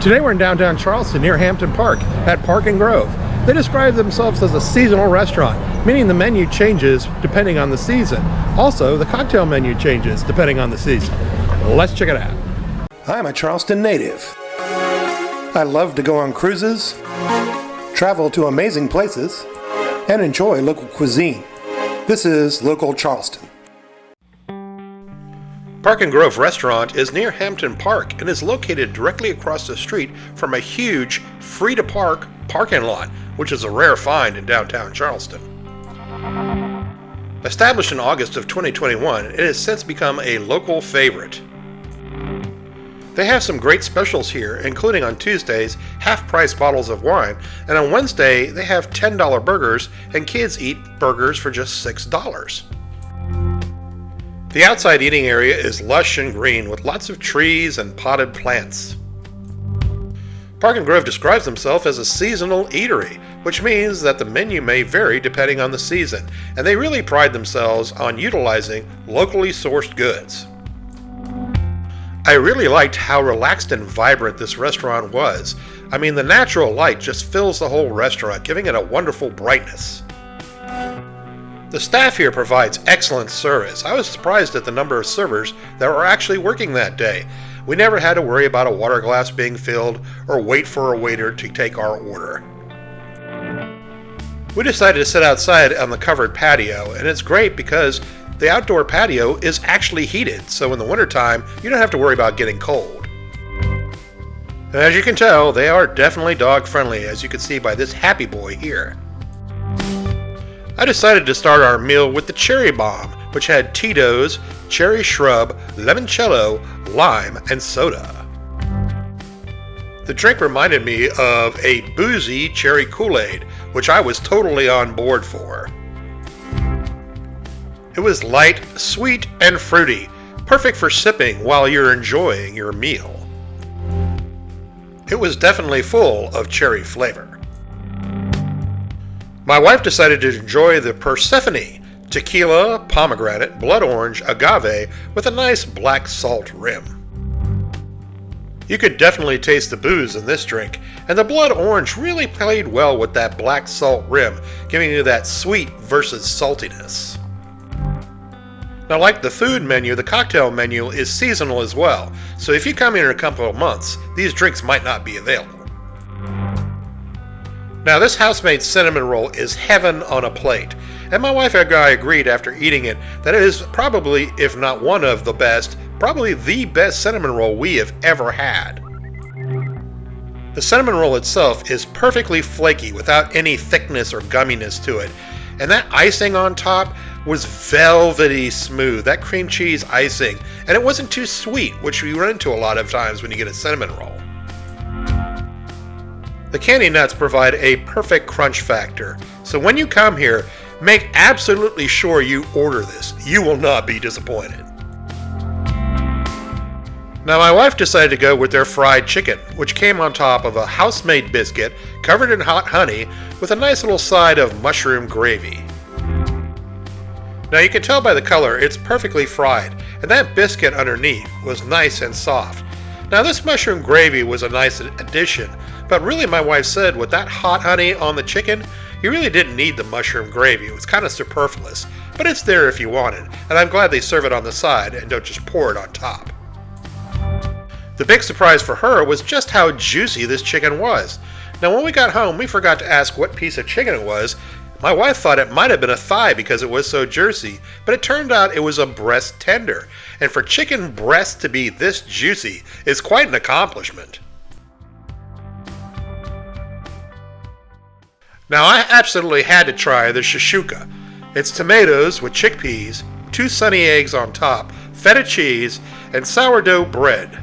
Today we're in downtown Charleston near Hampton Park at Park and Grove. They describe themselves as a seasonal restaurant, meaning the menu changes depending on the season. Also, the cocktail menu changes depending on the season. Let's check it out. I'm a Charleston native. I love to go on cruises, travel to amazing places, and enjoy local cuisine. This is Local Charleston. Park and Grove Restaurant is near Hampton Park and is located directly across the street from a huge free-to-park parking lot, which is a rare find in downtown Charleston. Established in August of 2021, it has since become a local favorite. They have some great specials here, including on Tuesdays, half-price bottles of wine, and on Wednesday, they have $10 burgers, and kids eat burgers for just $6. The outside eating area is lush and green with lots of trees and potted plants. Park and Grove describes themselves as a seasonal eatery, which means that the menu may vary depending on the season, and they really pride themselves on utilizing locally sourced goods. I really liked how relaxed and vibrant this restaurant was. I mean, the natural light just fills the whole restaurant, giving it a wonderful brightness. The staff here provides excellent service. I was surprised at the number of servers that were actually working that day. We never had to worry about a water glass being filled or wait for a waiter to take our order. We decided to sit outside on the covered patio, and it's great because the outdoor patio is actually heated, so in the wintertime you don't have to worry about getting cold. And as you can tell, they are definitely dog friendly, as you can see by this happy boy here. I decided to start our meal with the Cherry Bomb, which had Tito's, cherry shrub, limoncello, lime, and soda. The drink reminded me of a boozy cherry Kool-Aid, which I was totally on board for. It was light, sweet, and fruity, perfect for sipping while you're enjoying your meal. It was definitely full of cherry flavor. My wife decided to enjoy the Persephone, tequila, pomegranate, blood orange, agave with a nice black salt rim. You could definitely taste the booze in this drink, and the blood orange really played well with that black salt rim, giving you that sweet versus saltiness. Now, like the food menu, the cocktail menu is seasonal as well, so if you come here in a couple of months, these drinks might not be available. Now, this house-made cinnamon roll is heaven on a plate, and my wife and I agreed after eating it that it is probably, if not one of the best, probably the best cinnamon roll we have ever had. The cinnamon roll itself is perfectly flaky without any thickness or gumminess to it, and that icing on top was velvety smooth, that cream cheese icing, and it wasn't too sweet, which we run into a lot of times when you get a cinnamon roll. The candy nuts provide a perfect crunch factor, so when you come here, make absolutely sure you order this. You will not be disappointed. Now, my wife decided to go with their fried chicken, which came on top of a house-made biscuit covered in hot honey with a nice little side of mushroom gravy. Now, you can tell by the color it's perfectly fried, and that biscuit underneath was nice and soft. Now, this mushroom gravy was a nice addition, but really my wife said with that hot honey on the chicken, you really didn't need the mushroom gravy. It was kind of superfluous, but it's there if you want it, and I'm glad they serve it on the side and don't just pour it on top. The big surprise for her was just how juicy this chicken was. Now, when we got home, we forgot to ask what piece of chicken it was. My wife thought it might have been a thigh because it was so juicy, but it turned out it was a breast tender. And for chicken breast to be this juicy is quite an accomplishment. Now, I absolutely had to try the shashuka. It's tomatoes with chickpeas, 2 sunny eggs on top, feta cheese, and sourdough bread.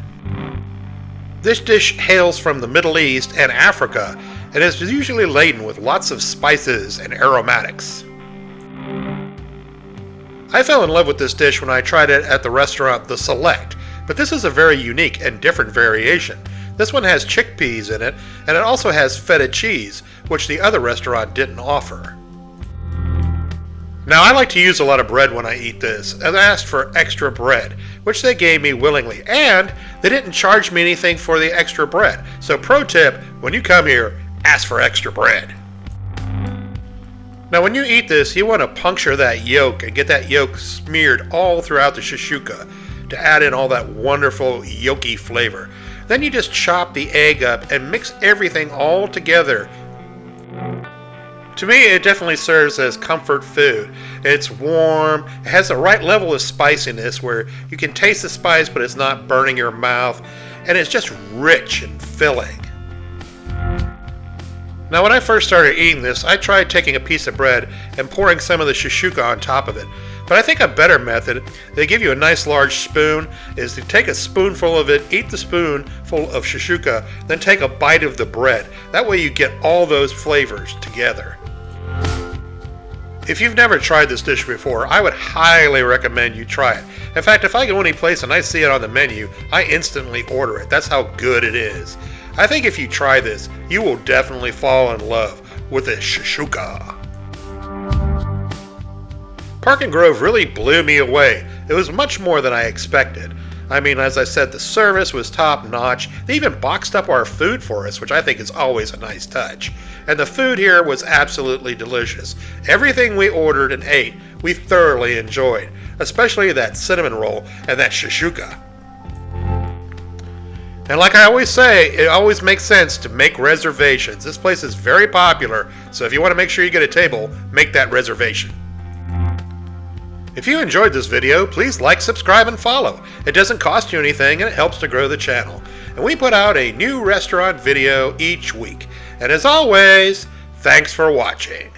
This dish hails from the Middle East and Africa, and is usually laden with lots of spices and aromatics. I fell in love with this dish when I tried it at the restaurant The Select, but this is a very unique and different variation. This one has chickpeas in it, and it also has feta cheese, which the other restaurant didn't offer. Now, I like to use a lot of bread when I eat this, and I asked for extra bread, which they gave me willingly, and they didn't charge me anything for the extra bread. So pro tip, when you come here, ask for extra bread. Now, when you eat this, you want to puncture that yolk and get that yolk smeared all throughout the shashuka to add in all that wonderful yolky flavor. Then you just chop the egg up and mix everything all together. To me, it definitely serves as comfort food. It's warm, it has the right level of spiciness where you can taste the spice but it's not burning your mouth, and it's just rich and filling. Now, when I first started eating this, I tried taking a piece of bread and pouring some of the shashuka on top of it. But I think a better method, they give you a nice large spoon, is to take a spoonful of it, eat the spoonful of shashuka, then take a bite of the bread. That way you get all those flavors together. If you've never tried this dish before, I would highly recommend you try it. In fact, if I go any place and I see it on the menu, I instantly order it. That's how good it is. I think if you try this, you will definitely fall in love with this shashuka. Park and Grove really blew me away. It was much more than I expected. I mean, as I said, the service was top notch. They even boxed up our food for us, which I think is always a nice touch. And the food here was absolutely delicious. Everything we ordered and ate, we thoroughly enjoyed, especially that cinnamon roll and that shashuka. And like I always say, it always makes sense to make reservations. This place is very popular, so if you want to make sure you get a table, make that reservation. If you enjoyed this video, please like, subscribe, and follow. It doesn't cost you anything and it helps to grow the channel. And we put out a new restaurant video each week. And as always, thanks for watching.